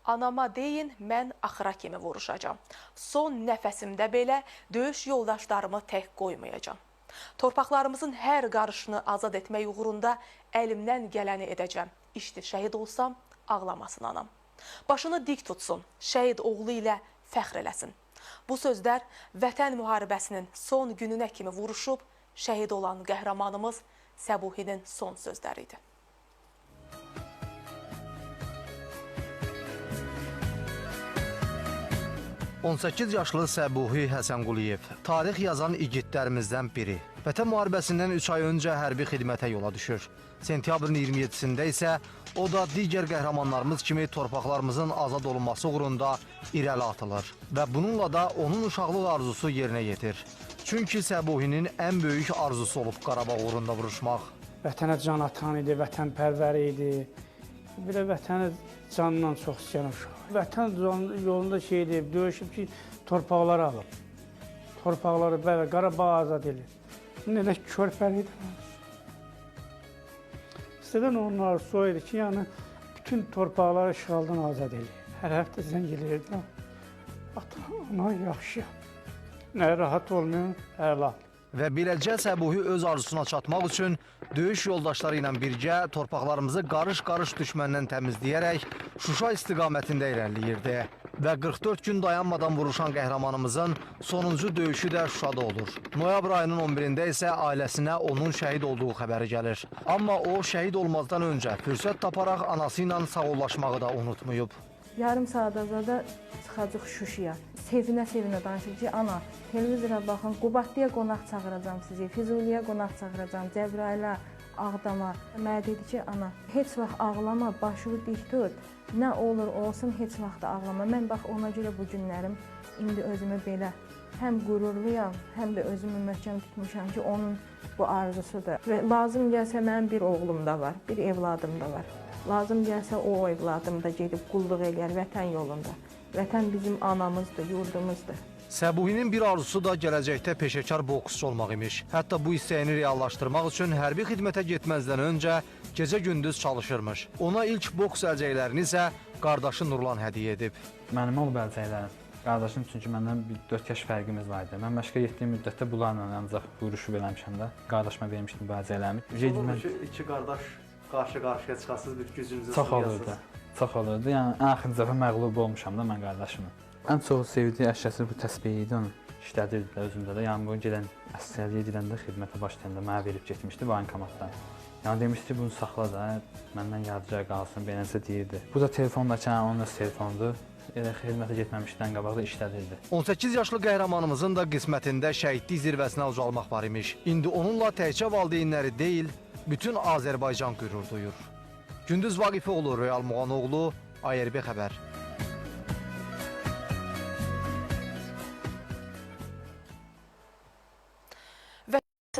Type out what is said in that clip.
Anama deyin, mən axıra kimi vuruşacam. Son nəfəsimdə belə döyüş yoldaşlarımı tək qoymayacam. Torpaqlarımızın hər qarışını azad etmək uğrunda əlimdən gələni edəcəm. İşte şəhid olsam, ağlamasın anam. Başını dik tutsun, şəhid oğlu ilə fəxr eləsin. Bu sözlər Vətən müharibəsinin son gününə kimi vuruşub, şəhid olan qəhrəmanımız Səbuhinin son sözləri idi. 18 yaşlı Səbuhi Həsənquliyev, tarix yazan igidlərimizdən biri. Vətən müharibəsindən 3 ay öncə hərbi xidmətə yola düşür. Sentyabrın 27-sində isə o da digər qəhrəmanlarımız kimi torpaqlarımızın azad olunması uğrunda irəli atılır. Və bununla da onun uşaqlıq arzusu yerinə yetir. Çünki Səbuhinin ən böyük arzusu olub Qarabağ uğrunda vuruşmaq. Vətənə can atan idi, vətənpərvər idi. Bir də vətəni canından çox istəyən uşaq. Vətən yolunda şey deyib, döyüşüb ki, torpaqları alıb. Torpaqları belə Qarabağ azad edir. Nə körpəli idi. İstədən onun arzusu idi ki, yəni bütün torpaqları işğaldan azad edir. Hər həftə zəng eləyirdi. Ata, ana yaxşı. Nə rahat olmuyor, əla. Və beləcə Səbuhi öz arzusuna çatmaq üçün döyüş yoldaşları ilə birgə torpaqlarımızı qarış-qarış düşməndən təmizləyərək Şuşa istiqamətində irəliləyirdi. Və 44 gün dayanmadan vuruşan qəhrəmanımızın sonuncu döyüşü də Şuşada olur. Noyabr ayının 11-də isə ailəsinə onun şəhid olduğu xəbəri gəlir. Amma o şəhid olmazdan öncə fürsət taparaq anası ilə sağollaşmağı da unutmayıb. Yarım saat da çıxacaq Şuşaya. Sevinə-sevinə danışır ki, ana, televizora baxın, Qubadlıya qonaq çağıracam sizi, Füzuliyə qonaq çağıracam, Cəbrailə, Ağdama. Mənə dedi ki, ana, heç vaxt ağlama, başını dik tut, nə olur olsun, heç vaxt ağlama. Mən bax, ona görə bu günlərim indi özümü belə həm qürurluyam, həm də özümü möhkəm tutmuşam ki, onun bu arzusudur. Və lazım gəlsə, mənim bir oğlum da var, bir evladım da var. Lazım gəlsə, o evladım da gedib qulluq eləyər vətən yolunda. Vətən bizim anamızdır, yurdumuzdur. Səbuhinin bir arzusu da gələcəkdə peşəkar boksçu olmaq imiş. Hətta bu istəyini reallaşdırmaq üçün hərbi xidmətə getməzdən öncə gecə-gündüz çalışırmış. Ona ilk boks əlcəklərini isə qardaşı Nurlan hədiyyə edib. Mənim olub əlcəklərim. Qardaşım çünki məndən 4 yaş fərqimiz var idi. Mən məşqə getdiyim müddətdə bunlarla ancaq vuruşub eləmişəm də. Qardaşıma vermişdim bu əlcəklərimi. Olur ki, iki qardaş qarşı-qarşıya çıxasınız, bir gücünüzü çox olurdu. Çox olurdu. Yəni, ən axırıncı dəfə məğlub olmuşam da mən qardaşımı. Ən çox sevdiyi əşyası bu təsbih idi, onu işlədirdilər özündə də. Yəni, bu gedən əsgərliyə gedəndə, xidmətə başlayanda mənə verib getmişdi bankomatdan. Yəni, demişdi, bunu saxla da, məndən yadigar qalsın, beləncə deyirdi. Bu da telefondakı, onun da telefondur. Elə xidmətə getməmişdən qabaqda işlədirdi. 18 yaşlı qəhrəmanımızın da qismətində şəhidlik zirvəsinə ucalmaq var imiş. İndi onunla təkcə valideynləri deyil, bütün Azərbaycan qürur duyur. Gündüz Vaqifoğlu, Real Muğanoğlu, ARB xəbər.